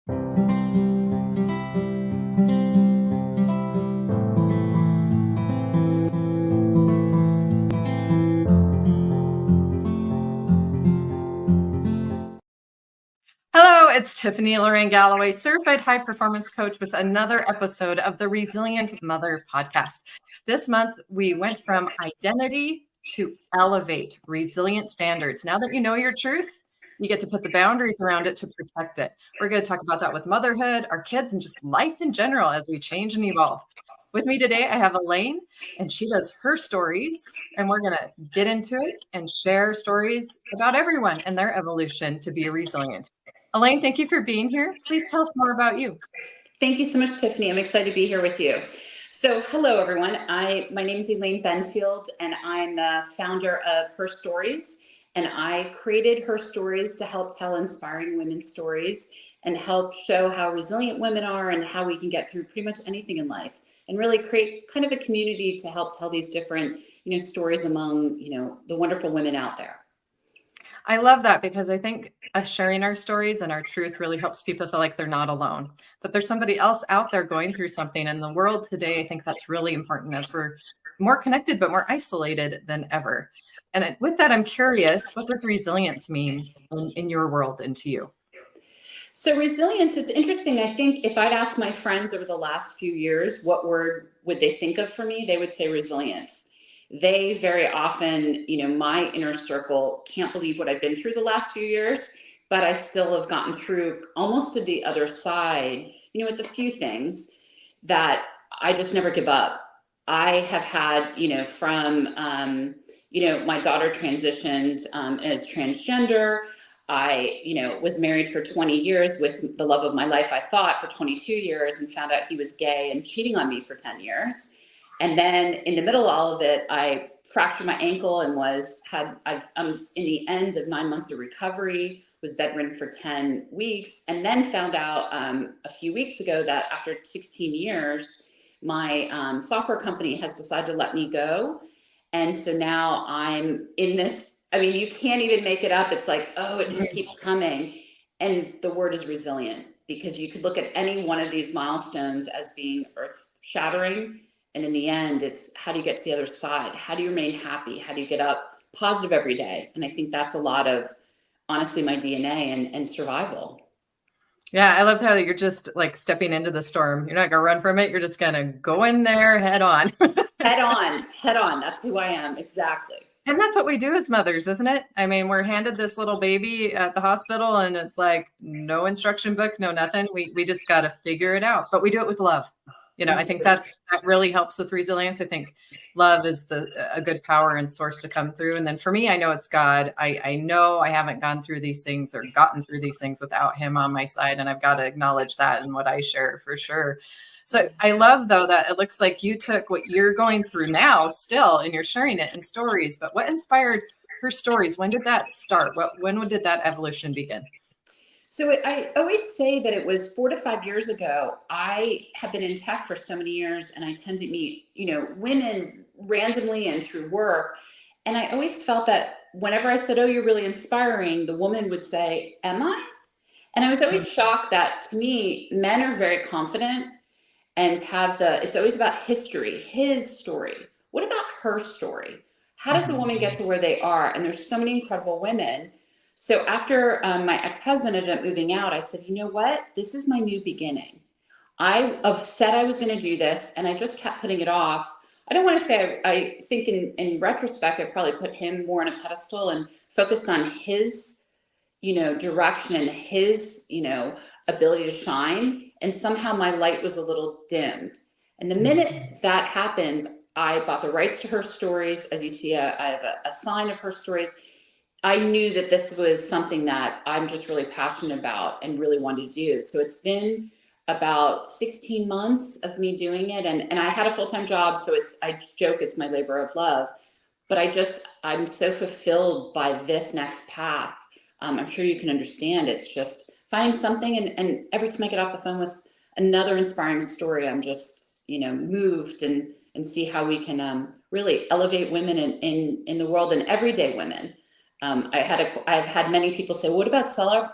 Hello, it's Tiffany, Lorraine Galloway, certified high performance coach with another episode of the Resilient Mother podcast. This month, we went from identity to elevate resilient standards. Now that you know your truth, you get to put the boundaries around it to protect it. We're going to talk about that with motherhood, our kids, and just life in general as we change and evolve. With me today, I have Elaine, and she does her stories, and we're going to get into it and share stories about everyone and their evolution to be resilient. Elaine, thank you for being here. Please tell us more about you. Thank you so much, Tiffany. I'm excited to be here with you. So hello, everyone. My name is Elaine Benfield, and I'm the founder of Her Stories. And I created Her Stories to help tell inspiring women's stories and help show how resilient women are and how we can get through pretty much anything in life and really create kind of a community to help tell these different, stories among, the wonderful women out there. I love that because I think us sharing our stories and our truth really helps people feel like they're not alone, that there's somebody else out there going through something in the world today. I think that's really important as we're more connected, but more isolated than ever. And with that, I'm curious, what does resilience mean in your world and to you? So resilience, it's interesting. I think if I'd asked my friends over the last few years, what word would they think of for me? They would say resilience. They very often, my inner circle can't believe what I've been through the last few years, but I still have gotten through almost to the other side, with a few things that I just never give up. I have had, from, my daughter transitioned as transgender. I, was married for 20 years with the love of my life, I thought, for 22 years and found out he was gay and cheating on me for 10 years. And then in the middle of all of it, I fractured my ankle and I'm in the end of 9 months of recovery, was bedridden for 10 weeks, and then found out a few weeks ago that after 16 years, my software company has decided to let me go. And so now I'm in this, you can't even make it up. It's like, oh, it just keeps coming. And the word is resilient, because you could look at any one of these milestones as being earth shattering. And in the end, it's how do you get to the other side? How do you remain happy? How do you get up positive every day? And I think that's a lot of, honestly, my DNA and survival. Yeah, I love how you're just like stepping into the storm. You're not going to run from it. You're just going to go in there head on. Head on. That's who I am. Exactly. And that's what we do as mothers, isn't it? We're handed this little baby at the hospital and it's like no instruction book, no nothing. We just got to figure it out, but we do it with love. I think that really helps with resilience. I think love is a good power and source to come through. And then for me, I know it's God. I know I haven't gone through these things or gotten through these things without him on my side. And I've got to acknowledge that in what I share for sure. So I love, though, that it looks like you took what you're going through now still, and you're sharing it in stories. But what inspired Her Stories? When did that start? When did that evolution begin? So I always say that it was 4 to 5 years ago. I have been in tech for so many years, and I tend to meet, women randomly and through work. And I always felt that whenever I said, oh, you're really inspiring, the woman would say, am I? And I was always shocked that, to me, men are very confident and it's always about history, his story. What about her story? How does a woman get to where they are? And there's so many incredible women. So after my ex-husband ended up moving out, I said, you know what? This is my new beginning. I said I was going to do this, and I just kept putting it off. I don't want to say, I think in retrospect, I probably put him more on a pedestal and focused on his, direction and his, ability to shine. And somehow my light was a little dimmed. And the minute that happened, I bought the rights to Her Stories. As you see, I have a sign of Her Stories. I knew that this was something that I'm just really passionate about and really wanted to do. So it's been about 16 months of me doing it. And I had a full-time job. So I joke, it's my labor of love, but I'm so fulfilled by this next path. I'm sure you can understand. It's just finding something. And every time I get off the phone with another inspiring story, I'm just, moved and see how we can really elevate women in the world and everyday women. I've had many people say, what about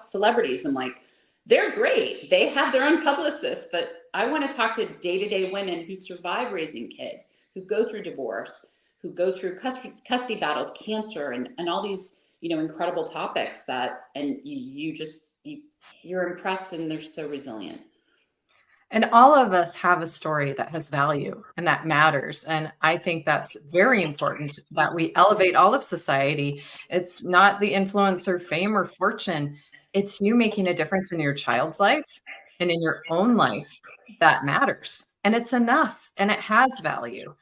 celebrities? I'm like, They're great. They have their own publicists, but I want to talk to day-to-day women who survive raising kids, who go through divorce, who go through custody battles, cancer, and all these, incredible topics and you're impressed, and they're so resilient. And all of us have a story that has value and that matters. And I think that's very important that we elevate all of society. It's not the influence or fame or fortune. It's you making a difference in your child's life and in your own life that matters. And it's enough and it has value.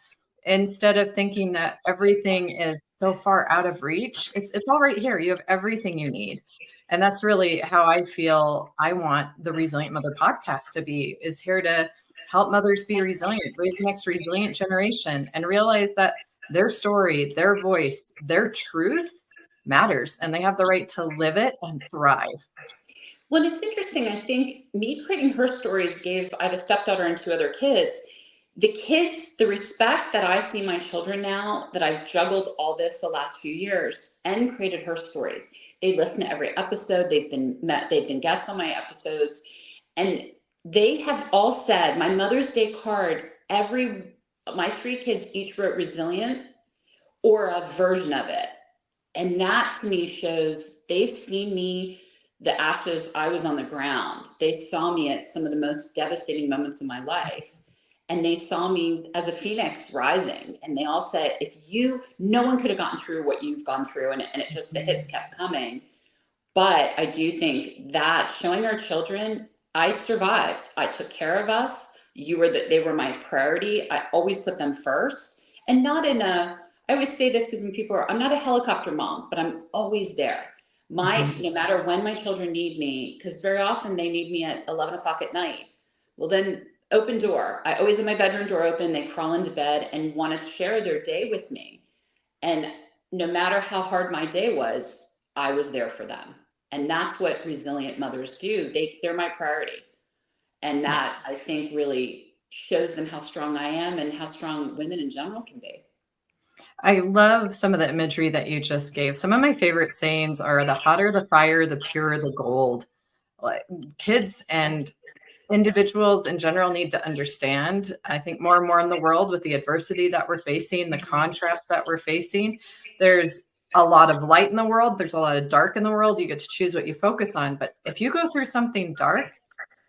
Instead of thinking that everything is so far out of reach, it's all right here. You have everything you need. And that's really how I feel I want the Resilient Mother podcast to be, is here to help mothers be resilient, raise the next resilient generation, and realize that their story, their voice, their truth matters, and they have the right to live it and thrive. Well, it's interesting. I think me creating her stories I have a stepdaughter and 2 other kids. The respect that I see my children now, that I've juggled all this the last few years and created her stories. They listen to every episode. They've been guests on my episodes, and they have all said, my Mother's Day card, my 3 kids each wrote resilient or a version of it. And that to me shows they've seen me, the ashes, I was on the ground. They saw me at some of the most devastating moments of my life. And they saw me as a phoenix rising. And they all said, no one could have gotten through what you've gone through. And the hits kept coming. But I do think that showing our children, I survived. I took care of us. They were my priority. I always put them first. And not I always say this because when I'm not a helicopter mom, but I'm always there. No matter when my children need me, because very often they need me at 11 o'clock at night. Well, then open door. I always have my bedroom door open. They crawl into bed and want to share their day with me. And no matter how hard my day was, I was there for them. And that's what resilient mothers do. They're my priority. And that, I think, really shows them how strong I am and how strong women in general can be. I love some of the imagery that you just gave. Some of my favorite sayings are the hotter the fire, the purer the gold. Like, kids and individuals in general need to understand, I think more and more in the world with the adversity that we're facing, the contrast that we're facing, there's a lot of light in the world. There's a lot of dark in the world. You get to choose what you focus on. But if you go through something dark,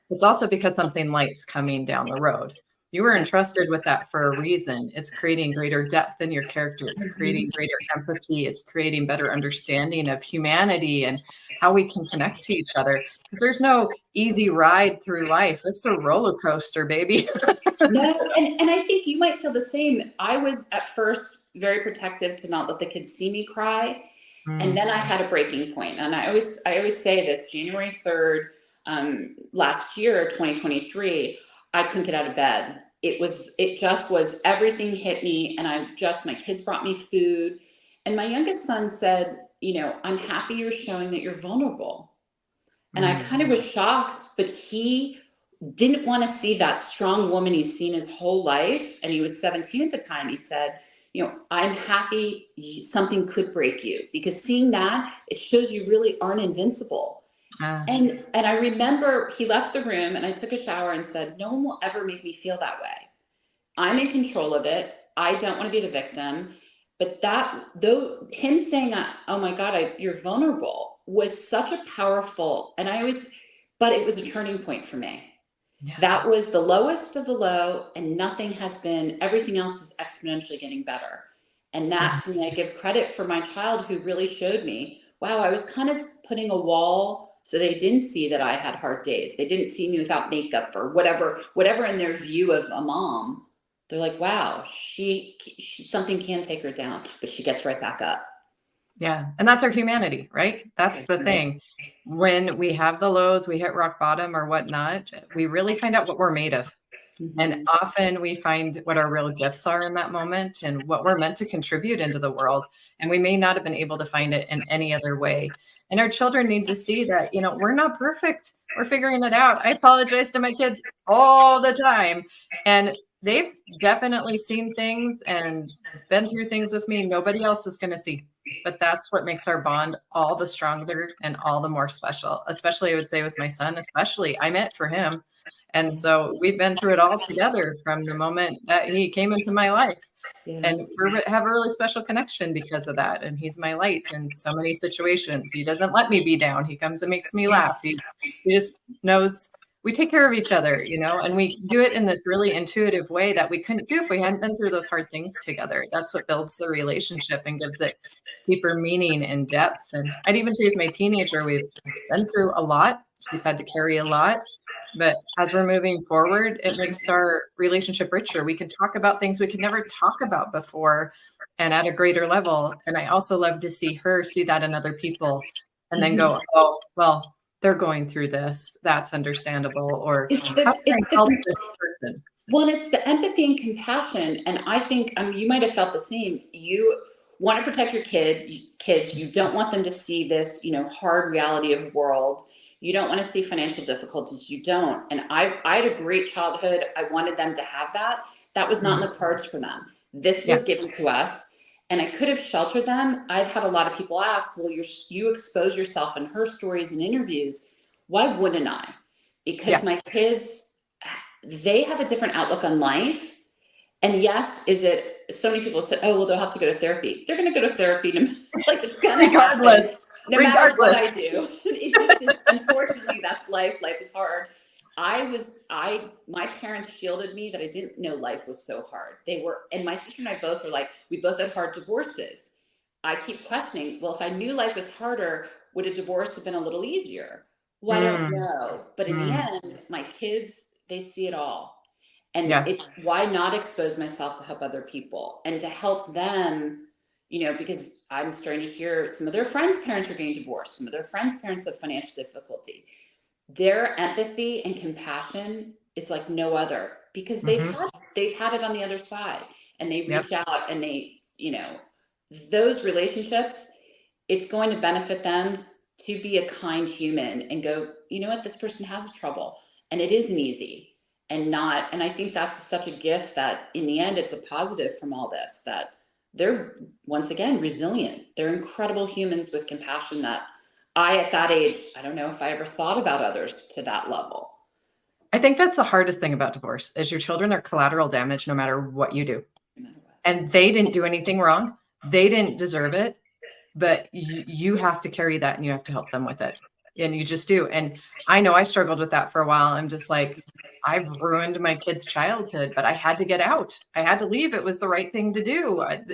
it's also because something light's coming down the road. You were entrusted with that for a reason. It's creating greater depth in your character. It's creating greater empathy. It's creating better understanding of humanity and how we can connect to each other. Because there's no easy ride through life. It's a roller coaster, baby. Yes, and I think you might feel the same. I was at first very protective to not let the kids see me cry. And then I had a breaking point. And I always say this, January 3rd, last year, 2023, I couldn't get out of bed. It just was, everything hit me. And my kids brought me food. And my youngest son said, I'm happy you're showing that you're vulnerable. And I kind of was shocked, but he didn't want to see that strong woman he's seen his whole life. And he was 17 at the time. He said, I'm happy something could break you, because seeing that, it shows you really aren't invincible. And I remember he left the room and I took a shower and said, no one will ever make me feel that way. I'm in control of it. I don't want to be the victim. But him saying, oh my God, you're vulnerable, was such a powerful, but it was a turning point for me. Yeah. That was the lowest of the low, and everything else is exponentially getting better. And that, to me, I give credit for my child, who really showed me, wow, I was kind of putting a wall so they didn't see that I had hard days. They didn't see me without makeup or whatever in their view of a mom. They're like, wow, she something can take her down, but she gets right back up. Yeah. And that's our humanity, right? That's the thing. When we have the lows, we hit rock bottom or whatnot, we really find out what we're made of. And often we find what our real gifts are in that moment and what we're meant to contribute into the world. And we may not have been able to find it in any other way. And our children need to see that, we're not perfect. We're figuring it out. I apologize to my kids all the time. And they've definitely seen things and been through things with me nobody else is going to see. but that's what makes our bond all the stronger and all the more special. Especially, I would say with my son, especially, I'm it for him. And so we've been through it all together from the moment that he came into my life. Yeah. And we have a really special connection because of that. And he's my light in so many situations. He doesn't let me be down. He comes and makes me laugh. He just knows we take care of each other, you know, and we do it in this really intuitive way that we couldn't do if we hadn't been through those hard things together. That's what builds the relationship and gives it deeper meaning and depth. And I'd even say with my teenager, we've been through a lot. She's had to carry a lot. But as we're moving forward, it makes our relationship richer. We can talk about things we could never talk about before and at a greater level. And I also love to see her see that in other people and then go, oh, well, they're going through this. That's understandable. Or how can I help this person? Well, it's the empathy and compassion. And I think you might have felt the same. You want to protect your kids. You don't want them to see this, hard reality of the world. You don't want to see financial difficulties. You don't. And I had a great childhood. I wanted them to have that. That was not in the cards for them. This was given to us. And I could have sheltered them. I've had a lot of people ask, well, you expose yourself in her stories and interviews. Why wouldn't I? Because my kids, they have a different outlook on life. And yes, so many people said, oh, well, they'll have to go to therapy. They're going to go to therapy. Like it's going to regardless. No matter what I do. Unfortunately, that's life. Life is hard. My parents shielded me that I didn't know life was so hard. And my sister and I both were like, we both had hard divorces. I keep questioning, well, if I knew life was harder, would a divorce have been a little easier? Well, I don't know. But in the end, my kids, they see it all. And it's why not expose myself to help other people and to help them, because I'm starting to hear some of their friends' parents are getting divorced. Some of their friends' parents have financial difficulty. Their empathy and compassion is like no other because they've had it on the other side and they reach out and they, those relationships, it's going to benefit them to be a kind human and go, you know what, this person has trouble and it isn't easy and I think that's such a gift that in the end, it's a positive from all this, that they're once again, resilient. They're incredible humans with compassion that at that age, I don't know if I ever thought about others to that level. I think that's the hardest thing about divorce is your children are collateral damage no matter what you do. And they didn't do anything wrong. They didn't deserve it, but you have to carry that and you have to help them with it. And you just do. And I know I struggled with that for a while. I'm just like, I've ruined my kid's childhood, but I had to get out. I had to leave. It was the right thing to do. I'm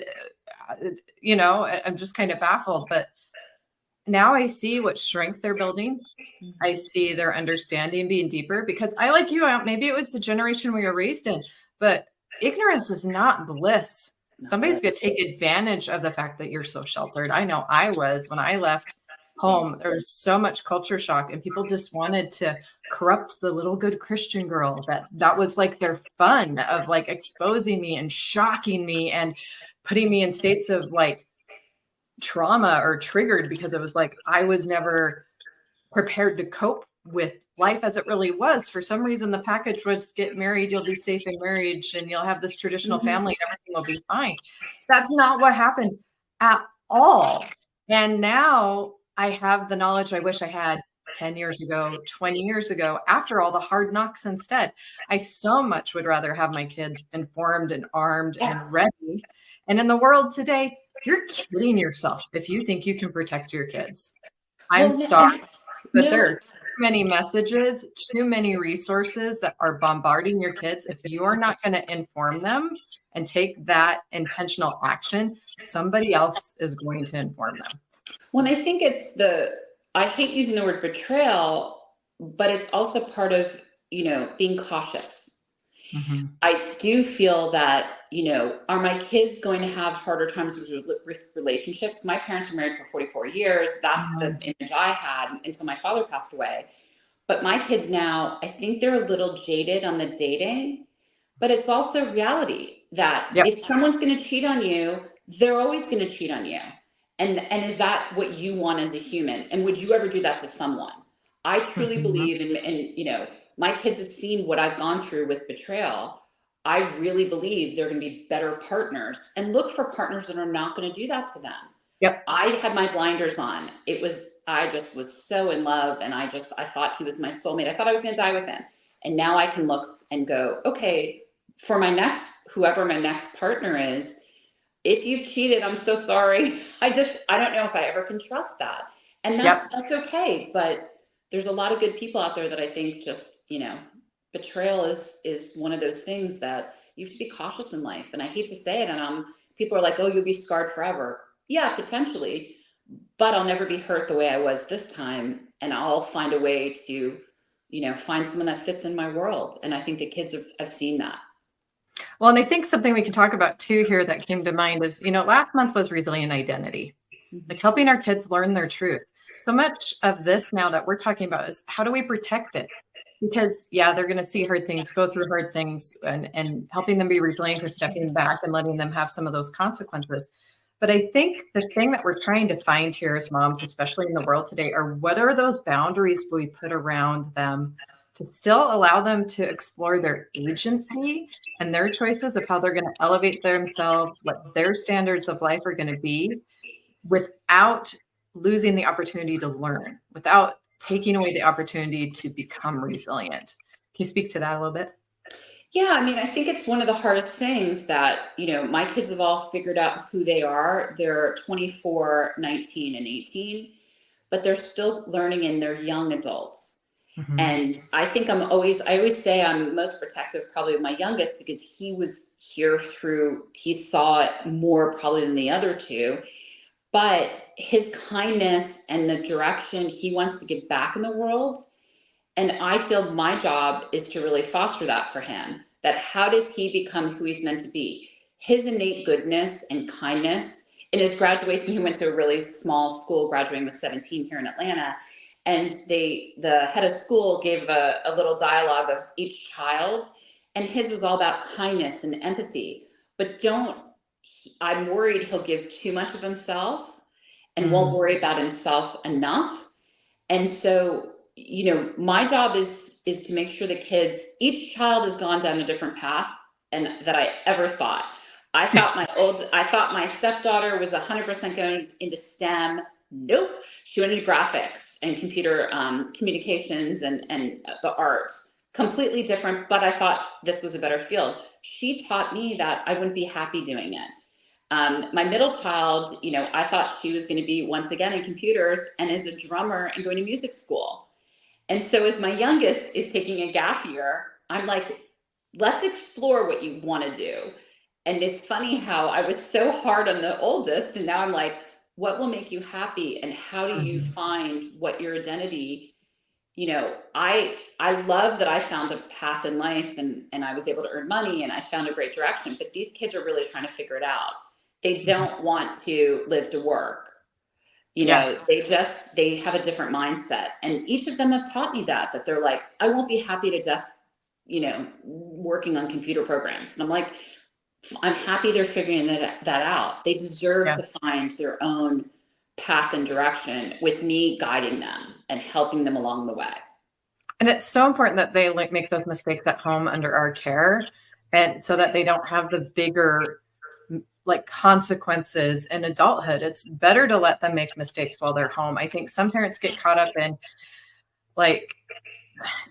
just kind of baffled, but now I see what strength they're building. I see their understanding being deeper because I, like you, maybe it was the generation we were raised in, but ignorance is not bliss. Somebody's going to take advantage of the fact that you're so sheltered. I know I was when I left home. There was so much culture shock and people just wanted to corrupt the little good Christian girl. That was like their fun of like exposing me and shocking me and putting me in states of like trauma or triggered because it was like I was never prepared to cope with life as it really was. For some reason, the package was get married, you'll be safe in marriage, and you'll have this traditional family, and everything will be fine. That's not what happened at all. And now I have the knowledge I wish I had 10 years ago, 20 years ago, after all the hard knocks instead. I so much would rather have my kids informed and armed and ready. And in the world today, you're kidding yourself if you think you can protect your kids. I'm sorry, but there are too many messages, too many resources that are bombarding your kids. If you're not going to inform them and take that intentional action, somebody else is going to inform them. Well, I think I hate using the word betrayal, but it's also part of, being cautious. I do feel that, are my kids going to have harder times with relationships? My parents were married for 44 years. That's the image I had until my father passed away. But my kids now, I think they're a little jaded on the dating, but it's also reality that if someone's going to cheat on you, they're always going to cheat on you. And is that what you want as a human? And would you ever do that to someone? I truly believe in, my kids have seen what I've gone through with betrayal. I really believe they're going to be better partners and look for partners that are not going to do that to them. Yep. I had my blinders on. I just was so in love, and I thought he was my soulmate. I thought I was going to die with him. And now I can look and go, okay, for whoever my next partner is, if you've cheated, I'm so sorry. I don't know if I ever can trust that. And Yep. that's okay. But there's a lot of good people out there that I think just, betrayal is one of those things that you have to be cautious in life. And I hate to say it. And people are like, oh, you'll be scarred forever. Yeah, potentially, but I'll never be hurt the way I was this time. And I'll find a way to, find someone that fits in my world. And I think the kids have seen that. Well, and I think something we can talk about too here that came to mind is, last month was resilient identity, like helping our kids learn their truth. So much of this now that we're talking about is how do we protect it? Because they're going to see hard things, go through hard things, and helping them be resilient to stepping back and letting them have some of those consequences. But I think the thing that we're trying to find here as moms, especially in the world today, are what are those boundaries we put around them to still allow them to explore their agency and their choices of how they're going to elevate themselves, what their standards of life are going to be, without losing the opportunity to learn, without taking away the opportunity to become resilient. Can you speak to that a little bit? Yeah, I mean, I think it's one of the hardest things that, my kids have all figured out who they are. They're 24, 19, and 18, but they're still learning and they're young adults. Mm-hmm. And I think I always say I'm most protective probably of my youngest because he was here he saw it more probably than the other two, but his kindness and the direction he wants to give back in the world. And I feel my job is to really foster that for him, that how does he become who he's meant to be? His innate goodness and kindness. In his graduation, he went to a really small school, graduating with 17 here in Atlanta. And the head of school gave a little dialogue of each child. And his was all about kindness and empathy. But I'm worried he'll give too much of himself and won't worry about himself enough. And so, my job is to make sure the kids, each child has gone down a different path and that I ever thought. I thought my stepdaughter was 100% going into STEM. Nope. She went into graphics and computer communications and the arts. Completely different, but I thought this was a better field. She taught me that I wouldn't be happy doing it. My middle child, I thought she was going to be once again in computers and is a drummer and going to music school. And so as my youngest is taking a gap year, I'm like, let's explore what you want to do. And it's funny how I was so hard on the oldest, and now I'm like, what will make you happy? And how do you find what your identity, I love that I found a path in life and I was able to earn money and I found a great direction, but these kids are really trying to figure it out. They don't want to live to work. They have a different mindset. And each of them have taught me that they're like, I won't be happy to desk, working on computer programs. And I'm like, I'm happy they're figuring that out. They deserve to find their own path and direction with me guiding them and helping them along the way. And it's so important that they make those mistakes at home under our care, and so that they don't have the bigger consequences in adulthood. It's better to let them make mistakes while they're home. I think some parents get caught up in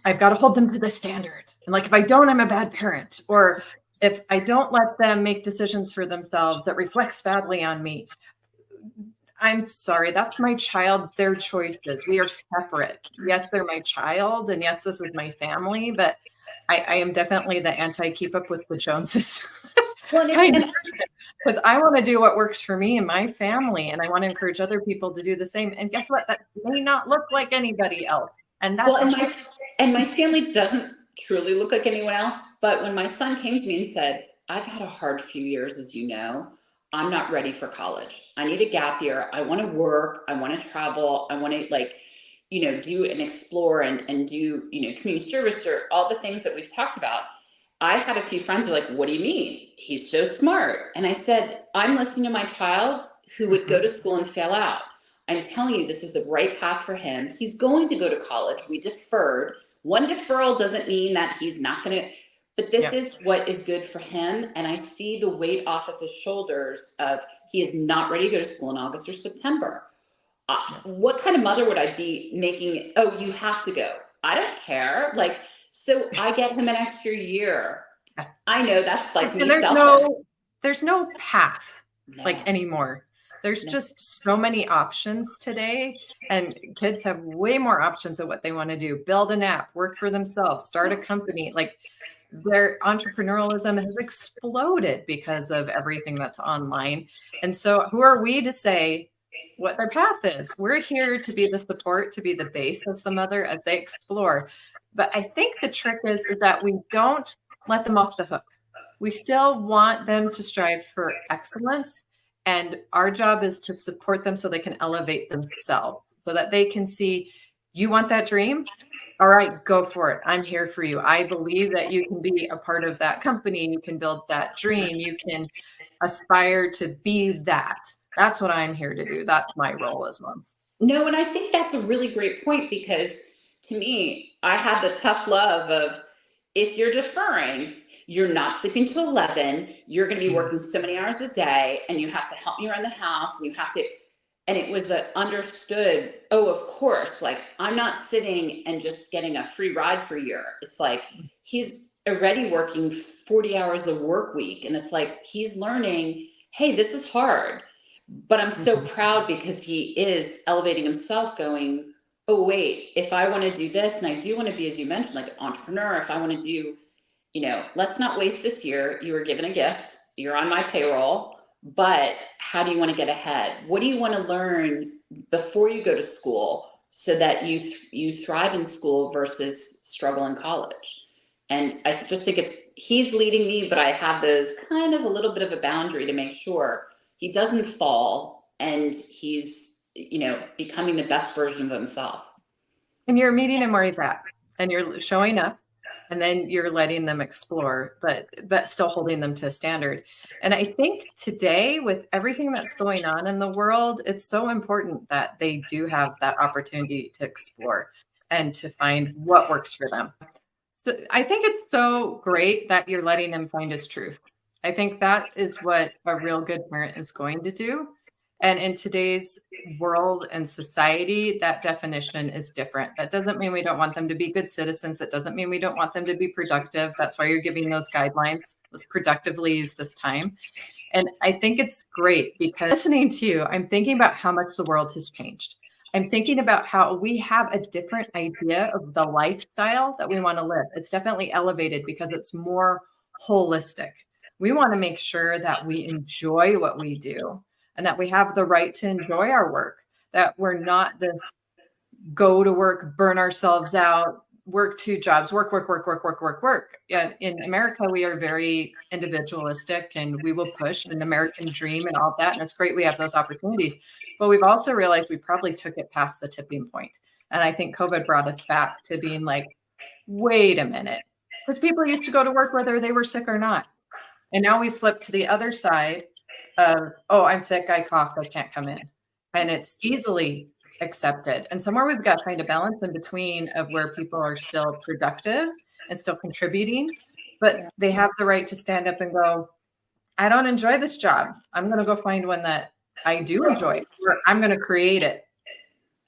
I've got to hold them to the standard. And if I don't, I'm a bad parent. Or if I don't let them make decisions for themselves, that reflects badly on me. I'm sorry, that's my child, their choices. We are separate. Yes, they're my child. And yes, this is my family, but I am definitely the anti-keep up with the Joneses. Because I want to do what works for me and my family, and I want to encourage other people to do the same. And guess what? That may not look like anybody else, and that's my family doesn't truly look like anyone else. But when my son came to me and said, "I've had a hard few years, as you know, I'm not ready for college. I need a gap year. I want to work. I want to travel. I want to do and explore and do community service or all the things that we've talked about." I had a few friends who were like, "What do you mean? He's so smart." And I said, I'm listening to my child who would go to school and fail out. I'm telling you, this is the right path for him. He's going to go to college. We deferred. One deferral doesn't mean that he's not going to, but this is what is good for him. And I see the weight off of his shoulders of he is not ready to go to school in August or September. What kind of mother would I be making? Oh, you have to go. I don't care. Like, so I get him an extra year. I know that's like me. And there's no path like anymore. There's just so many options today, and kids have way more options of what they want to do. Build an app, work for themselves, start a company. Like, their entrepreneurialism has exploded because of everything that's online. And so who are we to say what their path is? We're here to be the support, to be the base as the mother as they explore. But I think the trick is that we don't let them off the hook. We still want them to strive for excellence. And our job is to support them so they can elevate themselves, so that they can see, you want that dream? All right, go for it. I'm here for you. I believe that you can be a part of that company. You can build that dream. You can aspire to be that. That's what I'm here to do. That's my role as mom. No, and I think that's a really great point, because to me, I had the tough love of, if you're deferring, you're not sleeping till 11, you're going to be working so many hours a day, and you have to help me around the house, and you have to, and it was understood, oh, of course, like, I'm not sitting and just getting a free ride for a year. It's like, he's already working 40 hours a work week. And it's like, he's learning, hey, this is hard, but I'm so proud because he is elevating himself, going, oh, wait, if I want to do this, and I do want to be, as you mentioned, like an entrepreneur, if I want to do, let's not waste this year. You were given a gift. You're on my payroll. But how do you want to get ahead? What do you want to learn before you go to school so that you thrive in school versus struggle in college? And I just think he's leading me, but I have those kind of a little bit of a boundary to make sure he doesn't fall and he's, becoming the best version of himself. And you're meeting him where he's at, and you're showing up. And then you're letting them explore, but still holding them to a standard. And I think today, with everything that's going on in the world, it's so important that they do have that opportunity to explore and to find what works for them. So I think it's so great that you're letting them find his truth. I think that is what a real good parent is going to do. And in today's world and society, that definition is different. That doesn't mean we don't want them to be good citizens. It doesn't mean we don't want them to be productive. That's why you're giving those guidelines. Let's productively use this time. And I think it's great, because listening to you, I'm thinking about how much the world has changed. I'm thinking about how we have a different idea of the lifestyle that we want to live. It's definitely elevated because it's more holistic. We want to make sure that we enjoy what we do, and that we have the right to enjoy our work, that we're not this go to work, burn ourselves out, work 2 jobs, work. Yeah, in America, we are very individualistic, and we will push an American dream and all that. And it's great we have those opportunities. But we've also realized we probably took it past the tipping point. And I think COVID brought us back to being like, wait a minute. Because people used to go to work whether they were sick or not. And now we flip to the other side of, oh, I'm sick, I coughed, I can't come in. And it's easily accepted. And somewhere we've got to find a balance in between of where people are still productive and still contributing, but they have the right to stand up and go, I don't enjoy this job. I'm going to go find one that I do enjoy, or I'm going to create it.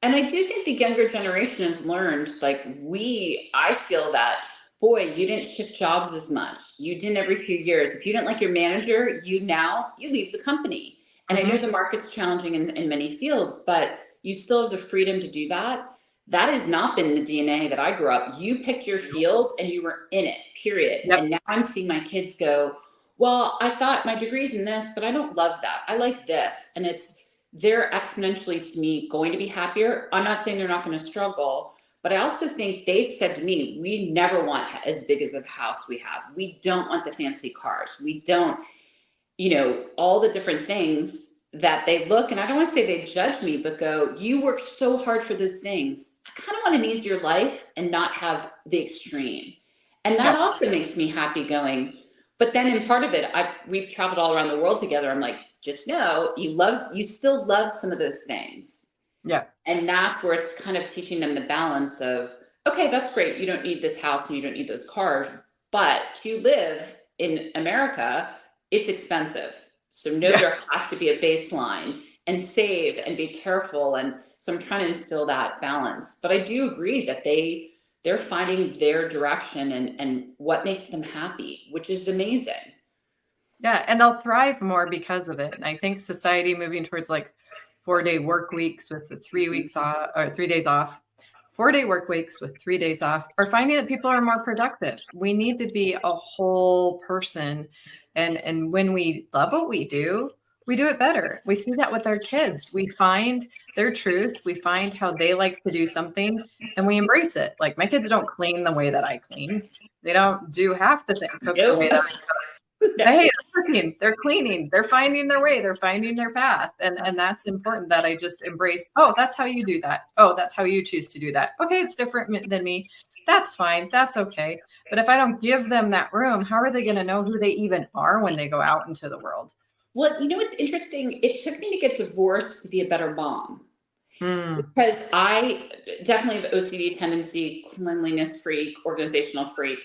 And I do think the younger generation has learned, like I feel that, boy, you didn't shift jobs as much. You didn't every few years. If you didn't like your manager, you leave the company. And I know the market's challenging in many fields, but you still have the freedom to do that. That has not been the DNA that I grew up. You picked your field and you were in it, period. Yep. And now I'm seeing my kids go, well, I thought my degree's in this, but I don't love that. I like this. And they're exponentially, to me, going to be happier. I'm not saying they're not going to struggle, but I also think they've said to me, we never want as big as the house we have. We don't want the fancy cars. We don't, all the different things that they look, and I don't want to say they judge me, but go, you worked so hard for those things. I kind of want an easier life and not have the extreme. And that also makes me happy going, but then in part of it, we've traveled all around the world together. I'm like, just know you still love some of those things. Yeah. And that's where it's kind of teaching them the balance of, okay, that's great. You don't need this house and you don't need those cars, But to live in America, it's expensive. So there has to be a baseline, and save and be careful. And so I'm trying to instill that balance. But I do agree that they're finding their direction and what makes them happy, which is amazing. Yeah, and they'll thrive more because of it. And I think society moving towards like 4-day work weeks with the 3 weeks off or 3 days off, 4-day work weeks with 3 days off, are finding that people are more productive. We need to be a whole person. And when we love what we do it better. We see that with our kids. We find their truth. We find how they like to do something and we embrace it. Like my kids don't clean the way that I clean. They don't do half the thing, cook the way that I cook. Hey, they're cooking, they're cleaning, they're finding their way, they're finding their path. And that's important that I just embrace, oh, that's how you do that. Oh, that's how you choose to do that. Okay, it's different than me. That's fine. That's okay. But if I don't give them that room, how are they going to know who they even are when they go out into the world? Well, you know what's interesting? It took me to get divorced to be a better mom. Because I definitely have OCD tendency, cleanliness freak, organizational freak.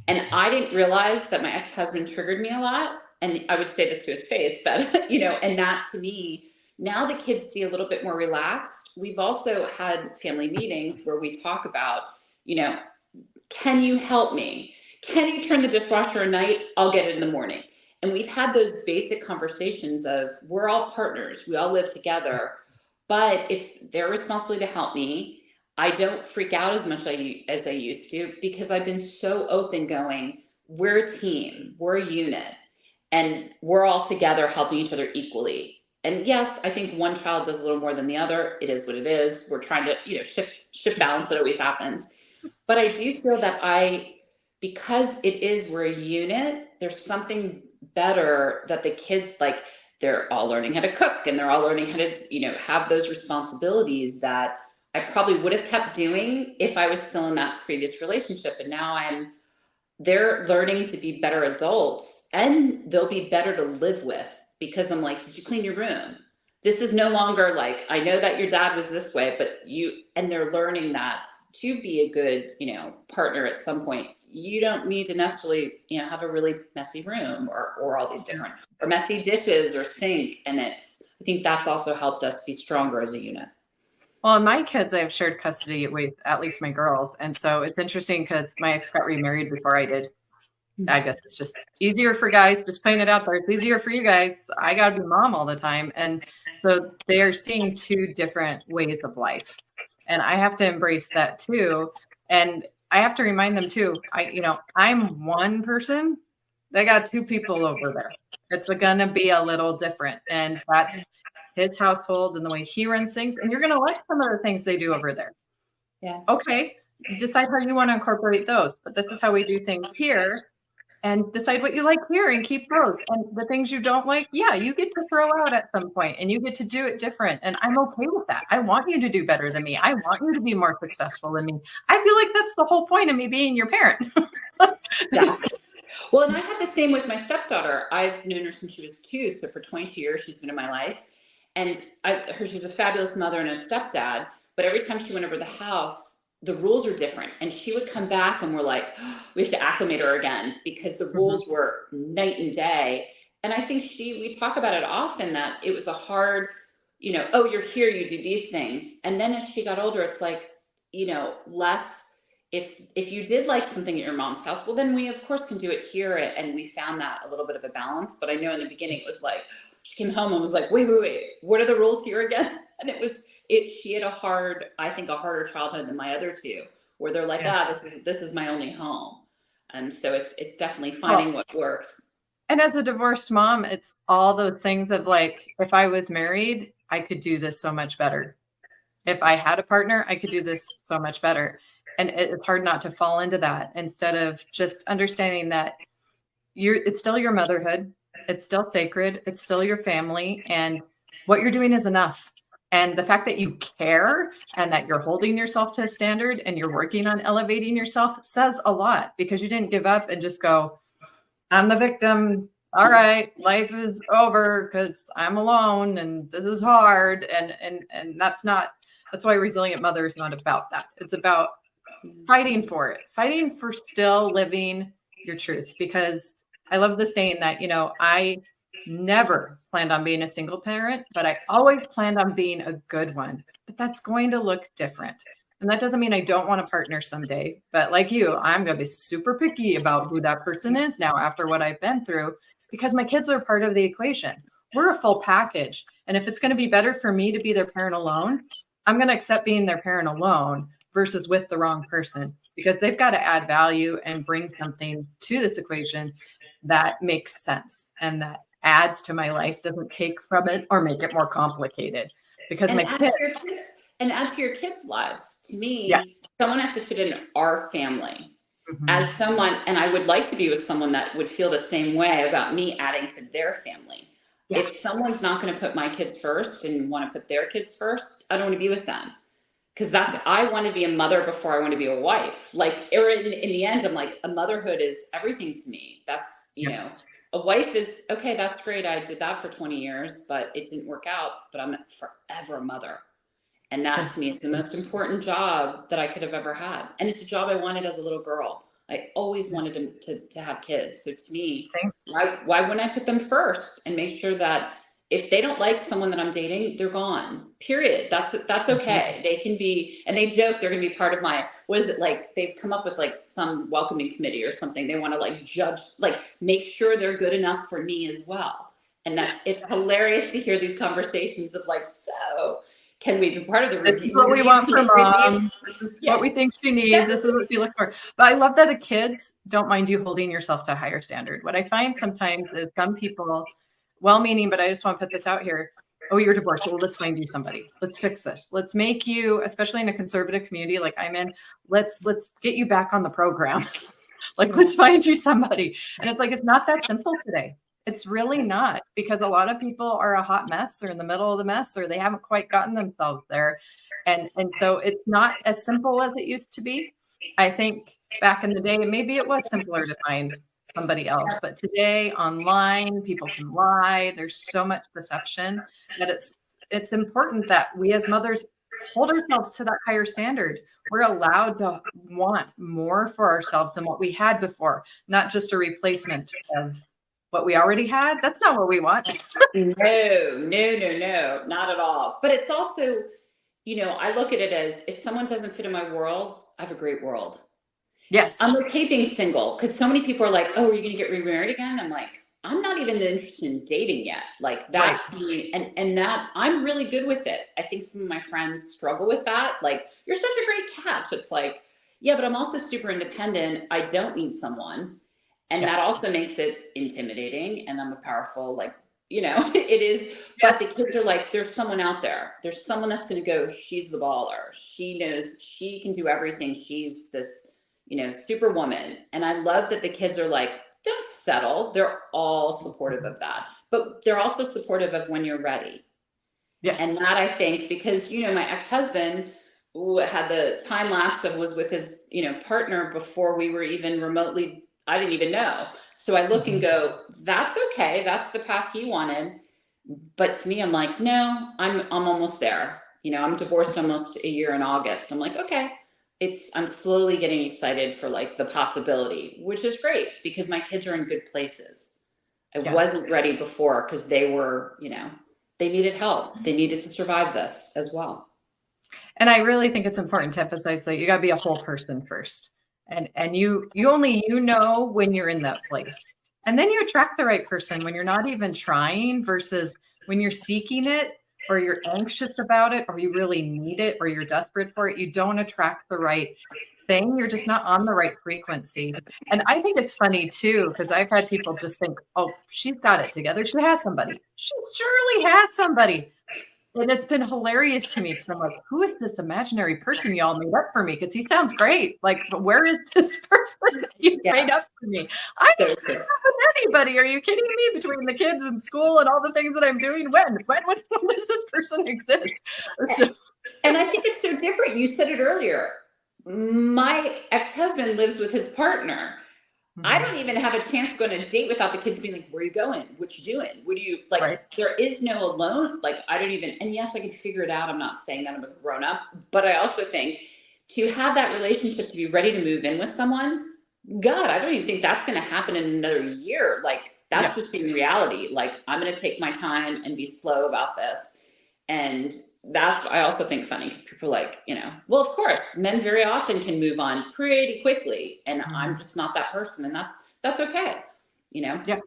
And I didn't realize that my ex-husband triggered me a lot. And I would say this to his face, that, and that to me, now the kids see a little bit more relaxed. We've also had family meetings where we talk about, can you help me? Can you turn the dishwasher at night? I'll get it in the morning. And we've had those basic conversations of, we're all partners. We all live together, but it's their responsibility to help me. I don't freak out as much as I used to, because I've been so open going, we're a team, we're a unit, and we're all together helping each other equally. And yes, I think one child does a little more than the other. It is what it is. We're trying to, shift balance. That always happens. But I do feel that because we're a unit, there's something better that the kids, like, they're all learning how to cook and they're all learning how to, have those responsibilities that I probably would have kept doing if I was still in that previous relationship. And now they're learning to be better adults, and they'll be better to live with, because I'm like, did you clean your room? This is no longer like, I know that your dad was this way, but and they're learning that to be a good, partner at some point, you don't need to necessarily, have a really messy room or all these different, or messy dishes or sink. And I think that's also helped us be stronger as a unit. Well, my kids, I have shared custody with at least my girls. And so it's interesting because my ex got remarried before I did. I guess it's just easier for guys, just playing it out there. It's easier for you guys. I got to be mom all the time. And so they're seeing two different ways of life. And I have to embrace that too. And I have to remind them too, I'm one person. They got two people over there. It's going to be a little different. And that his household and the way he runs things. And you're going to like some of the things they do over there. Yeah. Okay. Decide how you want to incorporate those. But this is how we do things here. And decide what you like here and keep those. And the things you don't like, you get to throw out at some point and you get to do it different. And I'm okay with that. I want you to do better than me. I want you to be more successful than me. I feel like that's the whole point of me being your parent. Yeah. Well, and I had the same with my stepdaughter. I've known her since she was 2. So for 22 years, she's been in my life. And she's a fabulous mother and a stepdad. But every time she went over the house, the rules are different. And she would come back and we're like, we have to acclimate her again, because the rules were night and day. And I think we talk about it often, that it was a hard, oh, you're here, you do these things. And then as she got older, it's like, less, if you did like something at your mom's house, well, then we of course can do it here. And we found that a little bit of a balance. But I know in the beginning it was like, she came home and was like, wait, what are the rules here again? And she had a harder childhood than my other two, where they're like, this is my only home. And so it's definitely finding what works. And as a divorced mom, it's all those things of like, if I was married, I could do this so much better. If I had a partner, I could do this so much better. And it's hard not to fall into that, instead of just understanding that it's still your motherhood. It's still sacred. It's still your family. And what you're doing is enough. And the fact that you care and that you're holding yourself to a standard and you're working on elevating yourself says a lot, because you didn't give up and just go, I'm the victim. All right, life is over because I'm alone and this is hard. And that's why Resilient Mother is not about that. It's about fighting for it, fighting for still living your truth, because I love the saying that, I never planned on being a single parent, but I always planned on being a good one. But that's going to look different. And that doesn't mean I don't want a partner someday. But like you, I'm going to be super picky about who that person is now after what I've been through, because my kids are part of the equation. We're a full package. And if it's going to be better for me to be their parent alone, I'm going to accept being their parent alone versus with the wrong person, because they've got to add value and bring something to this equation that makes sense and that adds to my life, doesn't take from it or make it more complicated. Because and my add kids, to your kids and add to your kids' lives. To me, yeah. someone has to fit in our family. Mm-hmm. As someone, and I would like to be with someone that would feel the same way about me adding to their family. Yeah. If someone's not going to put my kids first and want to put their kids first, I don't want to be with them. Because I want to be a mother before I want to be a wife. Like, or in the end, I'm like, a motherhood is everything to me. That's, a wife is, okay, that's great. I did that for 20 years, but it didn't work out. But I'm forever a mother. And that to me is the most important job that I could have ever had. And it's a job I wanted as a little girl. I always wanted to have kids. So to me, why wouldn't I put them first and make sure that if they don't like someone that I'm dating, they're gone, period. That's okay. They can be, and they joke they're going to be part of my, what is it, like they've come up with like some welcoming committee or something. They want to like judge, like make sure they're good enough for me as well. And it's hilarious to hear these conversations of like, so can we be part of the review? This is what we want from mom. This is what we think she needs. This is what she looks for. But I love that the kids don't mind you holding yourself to a higher standard. What I find sometimes is some people, well-meaning, but I just want to put this out here. Oh, you're divorced. Well, let's find you somebody. Let's fix this. Let's make you, especially in a conservative community like I'm in, let's get you back on the program. Like, let's find you somebody. And it's like, it's not that simple today. It's really not, because a lot of people are a hot mess or in the middle of the mess, or they haven't quite gotten themselves there. And so it's not as simple as it used to be. I think back in the day, maybe it was simpler to find somebody else, but today online, people can lie. There's so much deception that it's important that we as mothers hold ourselves to that higher standard. We're allowed to want more for ourselves than what we had before, not just a replacement of what we already had. That's not what we want. No, not at all. But it's also, I look at it as, if someone doesn't fit in my world, I have a great world. Yes. I'm okay being single, because so many people are like, oh, are you going to get remarried again? I'm like, I'm not even interested in dating yet. Like that to me, and that I'm really good with it. I think some of my friends struggle with that. Like, you're such a great catch. It's like, yeah, but I'm also super independent. I don't need someone. And that also makes it intimidating. And I'm a powerful, like, it is, but the kids are like, there's someone out there. There's someone that's going to go, she's the baller. She knows she can do everything. She's this, superwoman. And I love that the kids are like, don't settle. They're all supportive of that, but they're also supportive of when you're ready. Yes. And that, I think, because, my ex-husband had the time lapse of was with his, partner before we were even remotely, I didn't even know. So I look and go, that's okay. That's the path he wanted. But to me, I'm like, no, I'm almost there. I'm divorced almost a year in August. I'm like, okay, I'm slowly getting excited for like the possibility, which is great because my kids are in good places. I wasn't ready before because they were, they needed help. They needed to survive this as well. And I really think it's important to emphasize that you got to be a whole person first. And you only know when you're in that place. And then you attract the right person when you're not even trying, versus when you're seeking it, or you're anxious about it, or you really need it, or you're desperate for it. You don't attract the right thing. You're just not on the right frequency. And I think it's funny too, because I've had people just think, oh, she's got it together. She has somebody. She surely has somebody. And it's been hilarious to me because I'm like, who is this imaginary person y'all made up for me? Because he sounds great. Like, but where is this person that you made up for me? I don't have with anybody. Are you kidding me? Between the kids and school and all the things that I'm doing, when does this person exist? So, and I think it's so different. You said it earlier. My ex-husband lives with his partner. I don't even have a chance going on a date without the kids being like, where are you going? What you doing? What do you like? Right. There is no alone. Like, I don't even, and yes, I can figure it out. I'm not saying that I'm a grown up, but I also think to have that relationship, to be ready to move in with someone, God, I don't even think that's going to happen in another year. Like, that's just being reality. Like, I'm going to take my time and be slow about this. And that's, I also think funny because people are like, well, of course, men very often can move on pretty quickly. And I'm just not that person. And that's okay. Yeah.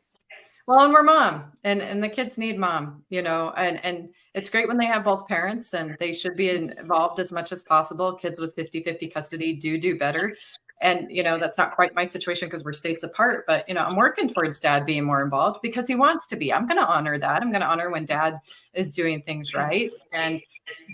Well, and we're mom and the kids need mom, and it's great when they have both parents, and they should be involved as much as possible. Kids with 50-50 custody do better. And, that's not quite my situation because we're states apart, but, I'm working towards dad being more involved because he wants to be. I'm going to honor that. I'm going to honor when dad is doing things right. And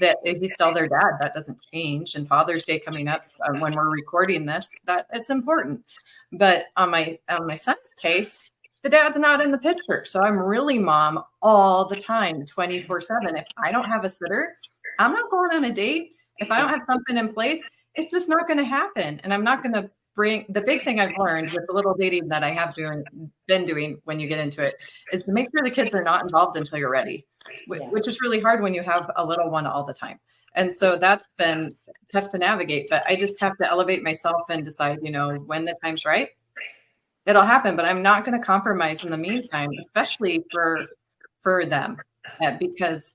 that he's still their dad. That doesn't change. And Father's Day coming up when we're recording this, that it's important. But on my son's case, the dad's not in the picture. So I'm really mom all the time, 24/7. If I don't have a sitter, I'm not going on a date. If I don't have something in place, it's just not going to happen. And I'm not going to bring the big thing I've learned with the little dating that I have been doing when you get into it is to make sure the kids are not involved until you're ready, which is really hard when you have a little one all the time. And so that's been tough to navigate, but I just have to elevate myself and decide, when the time's right, it'll happen, but I'm not going to compromise in the meantime, especially for them, because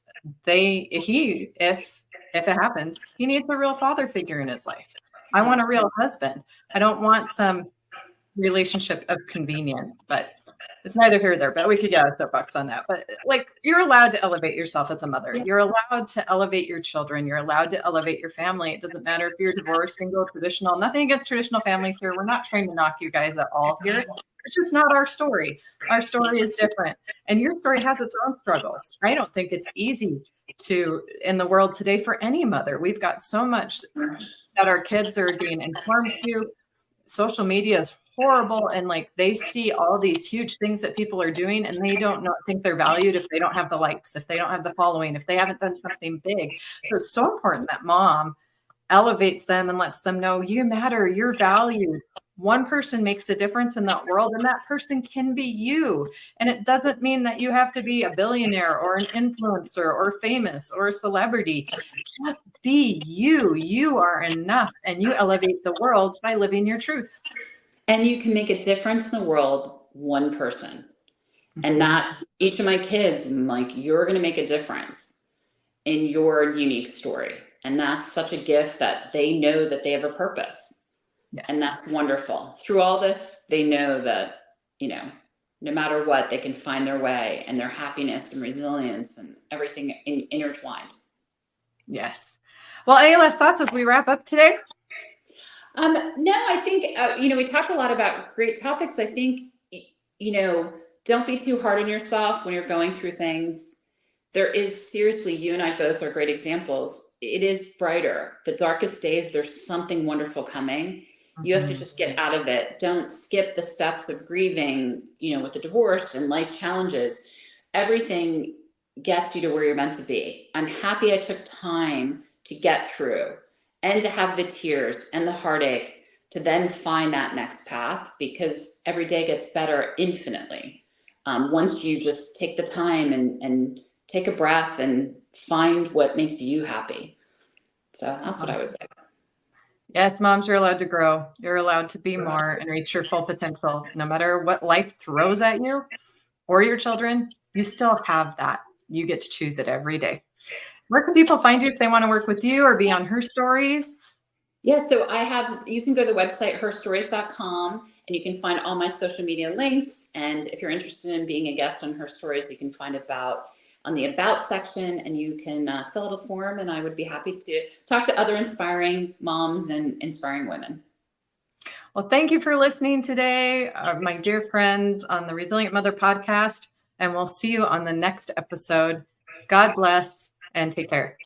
if it happens, he needs a real father figure in his life. I want a real husband. I don't want some relationship of convenience, but it's neither here nor there, but we could get a soapbox on that. But like, you're allowed to elevate yourself as a mother. Yeah. You're allowed to elevate your children. You're allowed to elevate your family. It doesn't matter if you're divorced, single, traditional, nothing against traditional families here. We're not trying to knock you guys at all here. It's just not our story. Our story is different. And your story has its own struggles. I don't think it's easy in the world today for any mother. We've got so much that our kids are being informed to. Social media is horrible, and like they see all these huge things that people are doing, and they don't think they're valued if they don't have the likes, if they don't have the following, if they haven't done something big. So it's so important that mom elevates them and lets them know you matter, you're valued. One person makes a difference in that world, and that person can be you. And it doesn't mean that you have to be a billionaire or an influencer or famous or a celebrity. Just be you. You are enough, and you elevate the world by living your truth. And you can make a difference in the world, one person. And that each of my kids, like, you're going to make a difference in your unique story. And that's such a gift that they know that they have a purpose. Yes. And that's wonderful. Through all this, they know that, no matter what, they can find their way, and their happiness and resilience and everything intertwined. Yes. Well, any last thoughts as we wrap up today? No, I think, we talked a lot about great topics. I think, don't be too hard on yourself when you're going through things. There is, seriously, you and I both are great examples. It is brighter. The darkest days, there's something wonderful coming. You have to just get out of it. Don't skip the steps of grieving, with the divorce and life challenges. Everything gets you to where you're meant to be. I'm happy I took time to get through and to have the tears and the heartache to then find that next path, because every day gets better infinitely. Once you just take the time and take a breath and find what makes you happy. So that's what I would say. Yes, moms, you're allowed to grow. You're allowed to be more and reach your full potential. No matter what life throws at you or your children, you still have that. You get to choose it every day. Where can people find you if they want to work with you or be on Her Stories? Yeah, so you can go to the website, herstories.com, and you can find all my social media links. And if you're interested in being a guest on Her Stories, you can find on the About section, and you can fill out a form, and I would be happy to talk to other inspiring moms and inspiring women. Well, thank you for listening today, my dear friends on the Resilient Mother podcast, and we'll see you on the next episode. God bless and take care.